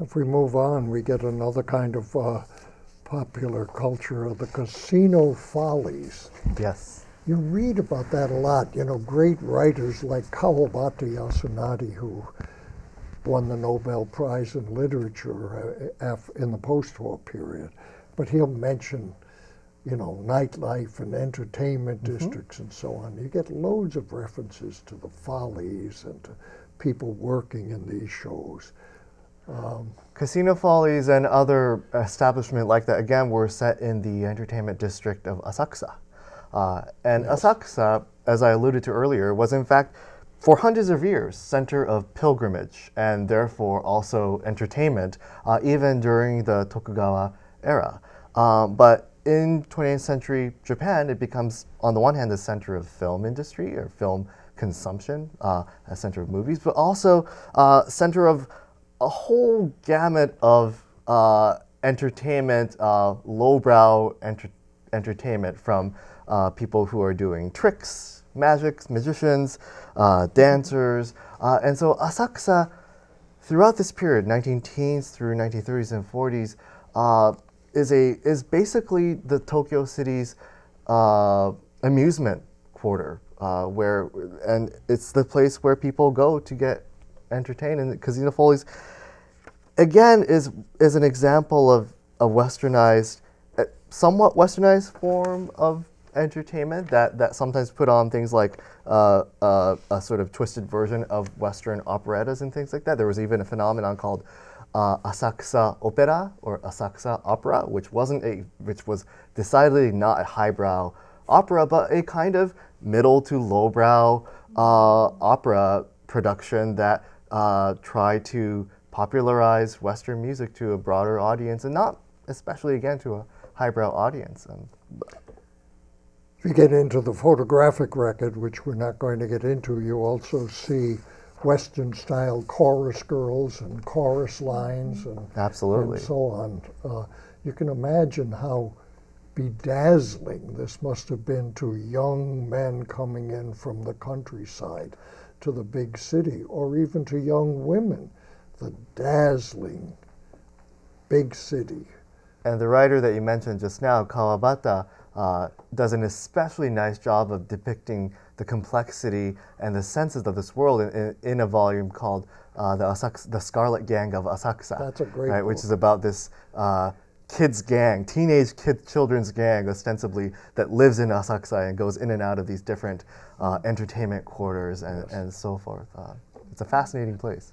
If we move on, we get another kind of popular culture of the casino follies. Yes. You read about that a lot. You know, great writers like Kawabata Yasunari, who won the Nobel Prize in Literature in the post-war period. But he'll mention, you know, nightlife and entertainment districts and so on. You get loads of references to the Follies and to people working in these shows. Casino Follies and other establishments like that, again, were set in the entertainment district of Asakusa. And Yes. Asakusa, as I alluded to earlier, was in fact, for hundreds of years, center of pilgrimage and therefore also entertainment, even during the Tokugawa era. But in 20th century Japan, it becomes, on the one hand, the center of film industry or film consumption, a center of movies, but also center of a whole gamut of entertainment, lowbrow entertainment from people who are doing tricks, magics, magicians, dancers. And so Asakusa, throughout this period, 19-teens through 1930s and 40s, is basically the Tokyo city's amusement quarter, and it's the place where people go to get entertained. And Casino Follies, again, is an example of a westernized, somewhat westernized form of entertainment that sometimes put on things like a sort of twisted version of Western operettas and things like that. There was even a phenomenon called Asakusa Opera or Asakusa Opera, which was decidedly not a highbrow opera, but a kind of middle to lowbrow opera production that tried to popularize Western music to a broader audience, and not especially, again, to a highbrow audience. If you get into the photographic record, which we're not going to get into, you also see Western-style chorus girls and chorus lines and, Absolutely. and so on. You can imagine how bedazzling this must have been to young men coming in from the countryside to the big city, or even to young women, the dazzling big city. And the writer that you mentioned just now, Kawabata, does an especially nice job of depicting the complexity and the senses of this world in a volume called The Scarlet Gang of Asakusa. That's a great book. Which is about this kids gang, children's gang, ostensibly, that lives in Asakusa and goes in and out of these different entertainment quarters and so forth. It's a fascinating place.